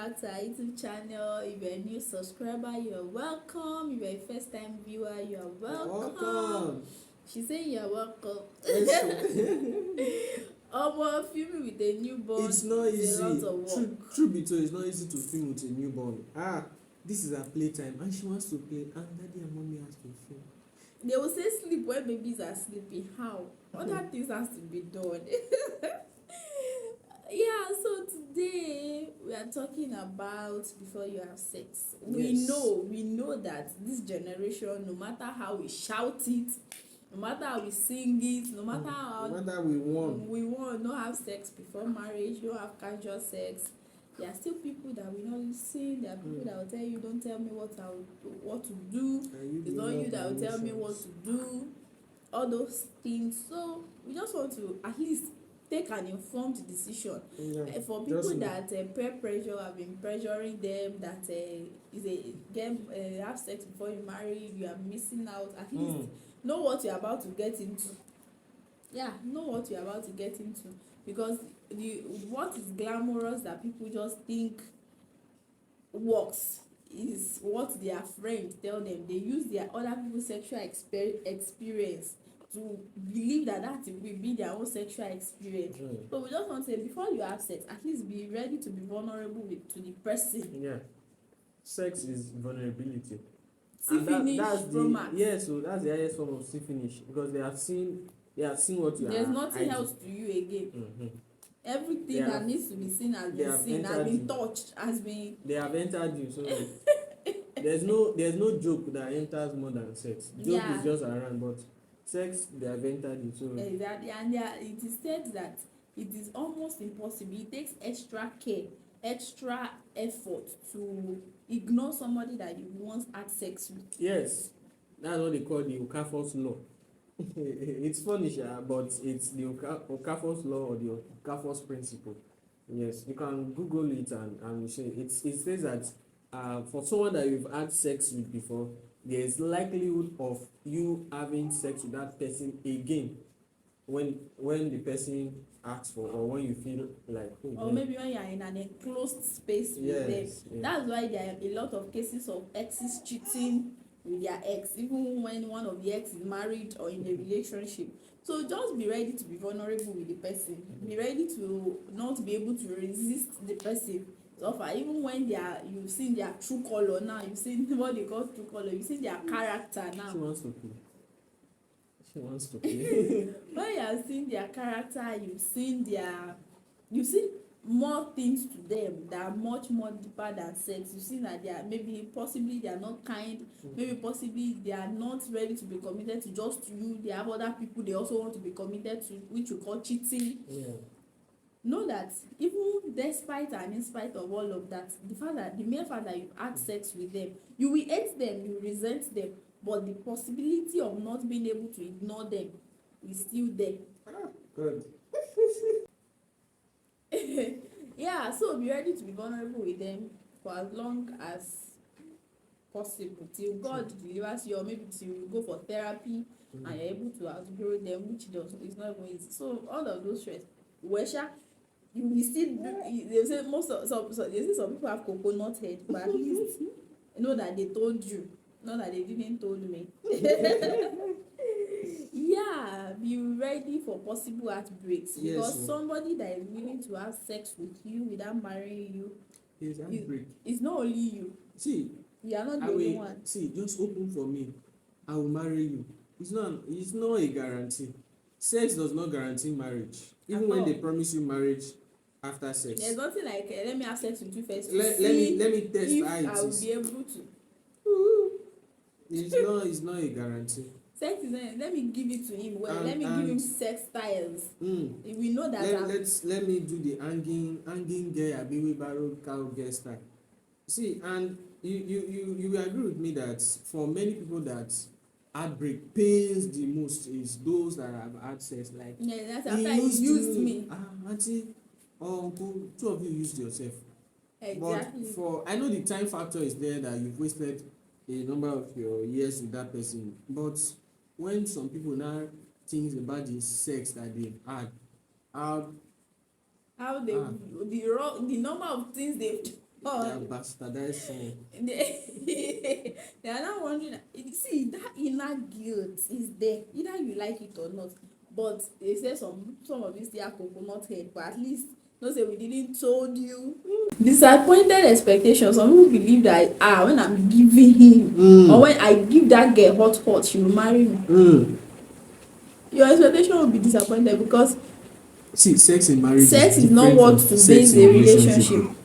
back to our YouTube channel. If you're a new subscriber, you're welcome. If you're a first time viewer, you're welcome. She's saying you're welcome. But filming with a newborn, it's not easy. a lot of work. True be told, it's not easy to film with a newborn. This is her playtime and she wants to play and daddy and mommy has to film. They will say sleep when babies are sleeping. How? Other things has to be done. Yeah, so today we are talking about before you have sex. Yes. We know that this generation, no matter how we shout it, no matter how we sing it, no matter how we want not have sex before marriage, don't have casual sex. There are still people that will not listen. There are people that will tell you, don't tell me what to do. It's not you that will tell me what to do. All those things. So we just want to at least take an informed decision. For people that peer pressure have been pressuring them that have sex before you marry, you are missing out. At least know what you're about to get into. Know what you're about to get into, because what is glamorous that people just think works is what their friends tell them. They use their other people's sexual experience to believe that will be their own sexual experience. So we just want to say, before you have sex, at least be ready to be vulnerable to the person. Sex is vulnerability. So that's the highest form of finish, because they have seen what you are. There's nothing else to you again. Everything that needs to be seen has been seen, has been touched, has been. They have entered you, so there's no joke that enters more than sex. Joke is just around, but sex, they have entered you. So exactly, and it is said that it is almost impossible. It takes extra care, extra effort to ignore somebody that you once had sex with. Yes, that's what they call the Okafor's law. It's funny, but it's the Okafor's law or the Okafor's principle. Yes, you can Google it and say it says that for someone that you've had sex with before, there is likelihood of you having sex with that person again when the person asks for, or when you feel like maybe when you are in an enclosed space with them. That's why there are a lot of cases of exes cheating with their ex, even when one of the ex is married or in a relationship. So just be ready to be vulnerable with the person. Be ready to not be able to resist the person. Even when you've seen their true color now, you've seen what they call true color, you've seen their character now. She wants to play. When you have seen their character, you've seen more things to them that are much more deeper than sex. You see that possibly they are not kind, maybe possibly they are not ready to be committed to just you. They have other people they also want to be committed to, which we call cheating. Know that even despite and in spite of all of that, the mere fact that you had sex with them, you will hate them, you will resent them, but the possibility of not being able to ignore them is still there. Good. So be ready to be vulnerable with them for as long as possible till God delivers you, or maybe till you go for therapy and you're able to outgrow them, which is not even easy. So all of those stress, you will still they say they say some people have coconut head, but at least know that they told you, not that they didn't told me. Be ready for possible heartbreaks, because somebody that is willing to have sex with you without marrying you is not only you. See, you are not the only one. See, just open for me, I will marry you. It's not a guarantee. Sex does not guarantee marriage, even when they promise you marriage after sex. There's nothing like let me have sex with you first. Let me test if how it I will is. be able to. It's not a guarantee. Sex is not, let me give it to him. Let me give him sex styles. We know that. Let me do the hanging girl, abiwi barrel cow girl style. See, and you will agree with me that for many people that heartbreak pains the most is those that have had sex. Like, that's after he used me. Auntie, uncle, two of you used yourself. Exactly. But I know the time factor is there, that you've wasted a number of your years with that person. But when some people now think about the sex that they've had, the number of things or bastardized son. they are now wondering. See, that inner guilt is there, either you like it or not. But they say some of this their coconut head, but at least no say we didn't told you. Disappointed expectations. Some people believe that when I'm giving him or when I give that girl hot, she will marry me. Your expectation will be disappointed because See, sex in marriage sex is is not different what from to sex base in a relationship. relationship.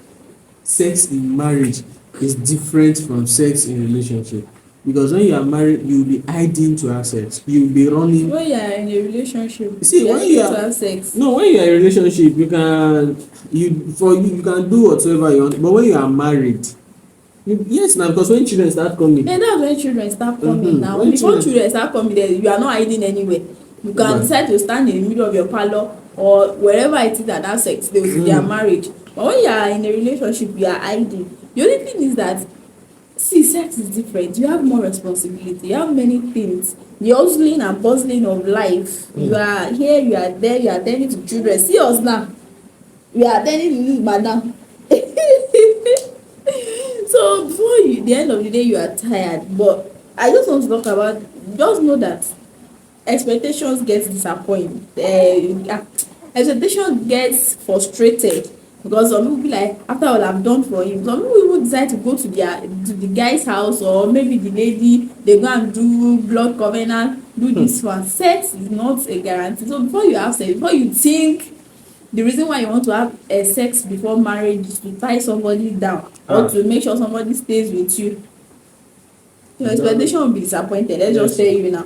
Sex in marriage is different from sex in relationship, because when you are married you will be hiding to have sex, you will be running. When you are in a relationship, See, you are when you able to are have sex. no, when you are in a relationship you can you can do whatever you want, but when you are married, yes na, because when children start coming. Yeah, that's when children start coming now. When Before children start coming, then you are not hiding anywhere. You can decide to stand in the middle of your parlor or wherever it is that that sex they will see their marriage. But when you are in a relationship, you are hiding. The only thing is that, see, sex is different. You have more responsibility. You have many things. The hustling and bustling of life. You are here, you are there, you are tending to children. See us now. We are tending to this madam. So before the end of the day, you are tired. But I just want to talk about, just know that expectations get disappointed. Expectations gets frustrated because some people be like, after all I've done for him, some people even decide to go to the guy's house, or maybe the lady, they go and do blood covenant, do this one. Sex is not a guarantee. So before you have sex, before you think the reason why you want to have sex before marriage is to tie somebody down or to make sure somebody stays with you, your expectation will be disappointed. Let's just tell you now.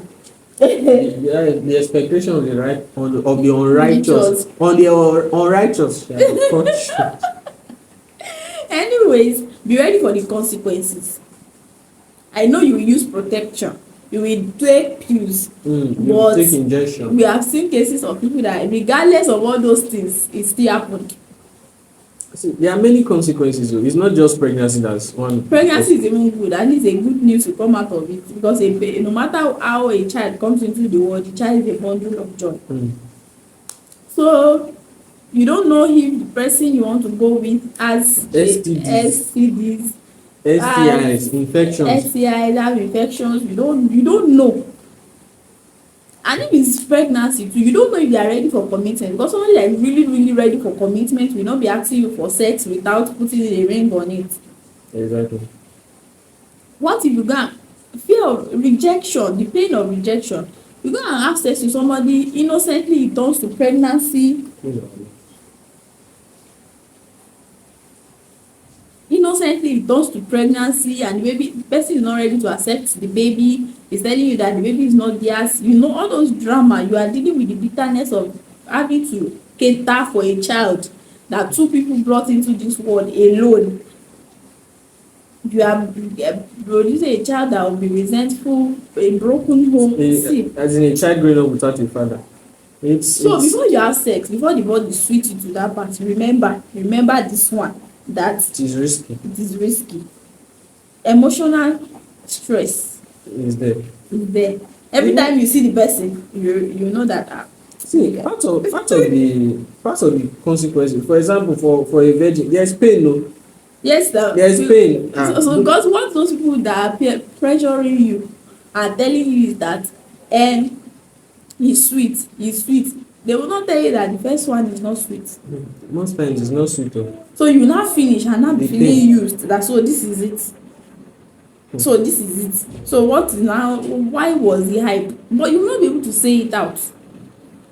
The expectation of the right of the unrighteous on the unrighteous. Anyways, be ready for the consequences. I know you will use protection, you will take pills, but take injection. We have seen cases of people that regardless of all those things, it still happened. See, there are many consequences. It's not just pregnancy that's one. Pregnancy is even good. At least a good news will come out of it, because no matter how a child comes into the world, the child is a bundle of joy. So you don't know if the person you want to go with has STDs, STIs, infections. STIs, have infections. You don't know. And if it's pregnancy too, you don't know if they are ready for commitment, because somebody that is really ready for commitment will not be asking you for sex without putting a ring on it. Exactly. What if you go and fear of rejection, the pain of rejection, you go and have sex with somebody, innocently it turns to pregnancy. Innocently it turns to pregnancy, and the person is not ready to accept the baby, is telling you that the baby is not theirs. You know, all those drama, you are dealing with the bitterness of having to cater for a child that two people brought into this world alone. You are producing a child that will be resentful, a broken home. As in a child growing up without a father. Before you have sex, before the body switch you to that part, remember this one, that it is risky. Emotional stress is there. Every time you see the person, you know that. See, part of the consequences. For example, for a virgin, there's pain, no. Yes, there's pain. So because what those people that are pressuring you are telling you is that he's sweet, they will not tell you that the first one is not sweet. Most times it's not sweet. So you now finish and now be feeling used, that so this is it. So what is now, why was the hype? But you will not be able to say it out,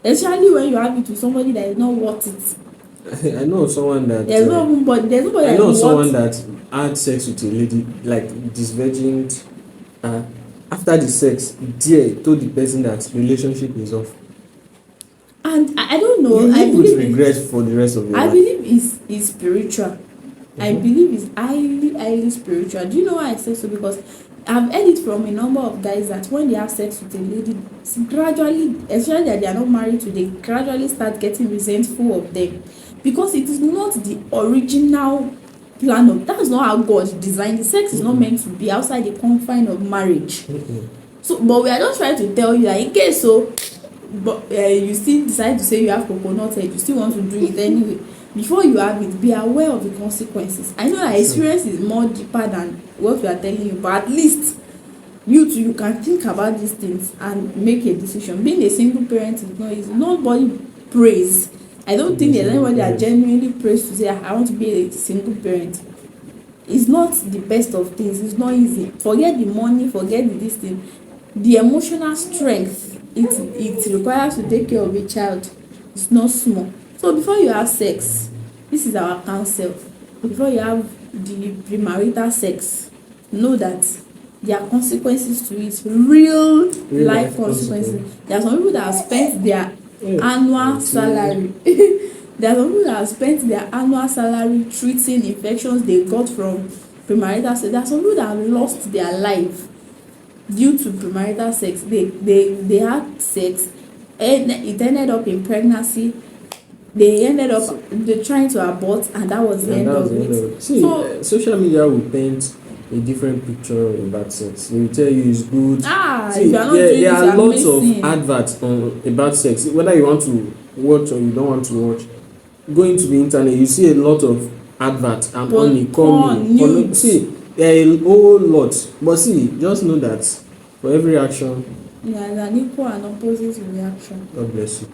especially when you have it with somebody that is not worth it. I know someone that there's nobody I know someone that had sex with a lady, like this virgin. After the sex, told the person that relationship is off. And I don't know. I believe regret for the rest of your life. I believe it's spiritual. I believe it's highly spiritual. Do you know why I say so? Because I've heard it from a number of guys that when they have sex with a lady, gradually, especially that they are not married to, they gradually start getting resentful of them, because it is not the original plan of, that's not how God designed the sex. Is not meant to be outside the confine of marriage. So, but we are just trying to tell you that in case you still decide to say you have coconut head, you still want to do it anyway. before you have it, be aware of the consequences. I know that experience is more deeper than what we are telling you, but at least you too, you can think about these things and make a decision. Being a single parent is not easy. Nobody prays. I don't think there's anybody that genuinely prays to say, I want to be a single parent. It's not the best of things. It's not easy. Forget the money, forget this thing. The emotional strength it requires to take care of a child is not small. So before you have sex, this is our counsel. Before you have the premarital sex, know that there are consequences to it, real life consequences. There are some people that have spent their annual salary there are some people that have spent their annual salary treating infections they got from premarital sex. There are some people that have lost their life due to premarital sex. They had sex and it ended up in pregnancy. They ended up trying to abort, and that was the end of it. See, so social media will paint a different picture about sex. They will tell you it's good. See, there are lots of adverts about sex. Whether you want to watch or you don't want to watch, going to the internet, you see a lot of adverts and honeycomb. See, there are a whole lot. But see, just know that for every action, there is an equal and opposite reaction. God bless you.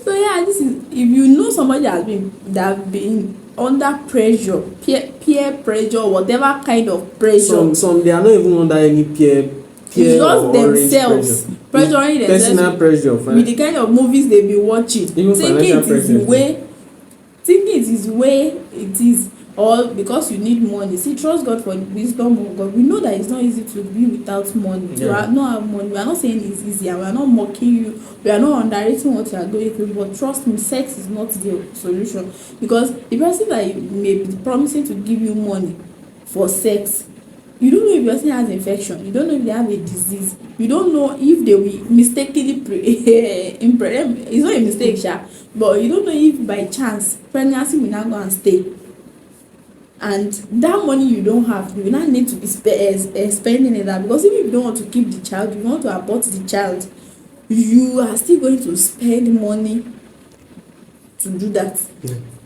So yeah, this is, if you know somebody that has been under pressure, peer pressure, whatever kind of pressure. Some they are not even under any peer it's just themselves pressuring themselves, personal pressure with the kind of movies they be watching, even thinking it is the way it is, or because you need money. See, trust God for the wisdom of God. We know that it's not easy to be without money. You not have money. We are not saying it's easier. We are not mocking you. We are not underrating what you are going through. But trust me, sex is not the solution, because the person that may be promising to give you money for sex, you don't know if your person has infection. You don't know if they have a disease. You don't know if they will mistakenly it's not a mistake, but you don't know if by chance pregnancy will not go and stay. And that money you don't have, you will not need to be spending it that, because even if you don't want to keep the child, you want to abort the child, you are still going to spend money to do that.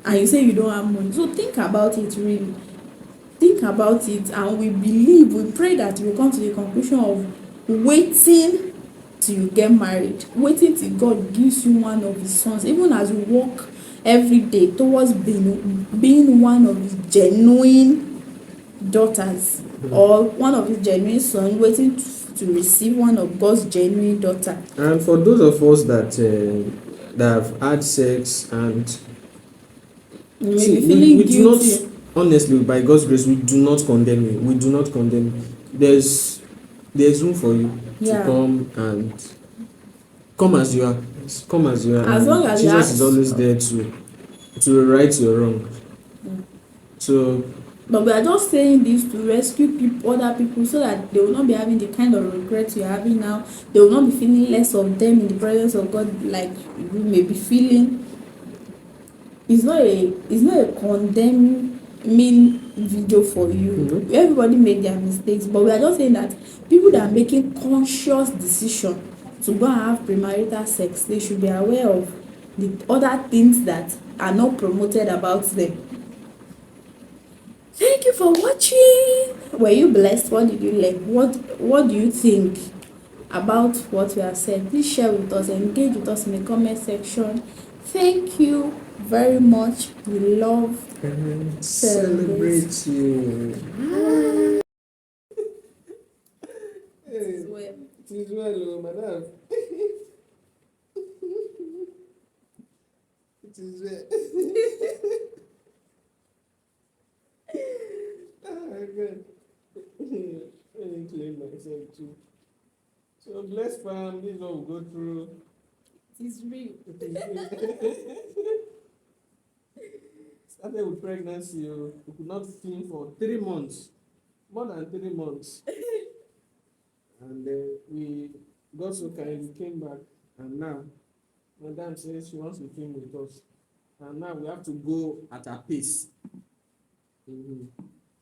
And you say you don't have money. So think about it, really. Think about it, and we pray that you will come to the conclusion of waiting till you get married, waiting till God gives you one of his sons, even as you walk every day towards being one of his genuine daughters, or one of his genuine sons, waiting to receive one of God's genuine daughter. And for those of us that have had sex and we do not, honestly, by God's grace, we do not condemn you. We do not condemn you. There's room for you to come as you are. Come as you are. As long as Jesus is always there to right your wrong. So, but we are just saying this to rescue other people, so that they will not be having the kind of regret you're having now. They will not be feeling less of them in the presence of God, like you may be feeling. It's not a condemning video for you. Everybody made their mistakes, but we are just saying that people that are making conscious decision to go and have premarital sex, they should be aware of the other things that are not promoted about them. Thank you for watching. Were you blessed? What did you learn? What do you think about what we have said? Please share with us, engage with us in the comment section. Thank you very much. We love and celebrate you. It is well, madam. It is well. God. Let me claim myself too. So blessed fam, this is what we go through. it is real. Started with pregnancy, we could not film for 3 months, more than 3 months. And we got so kind, we came back, and now Madam says she wants to film with us. And now we have to go at her pace.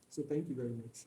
So thank you very much.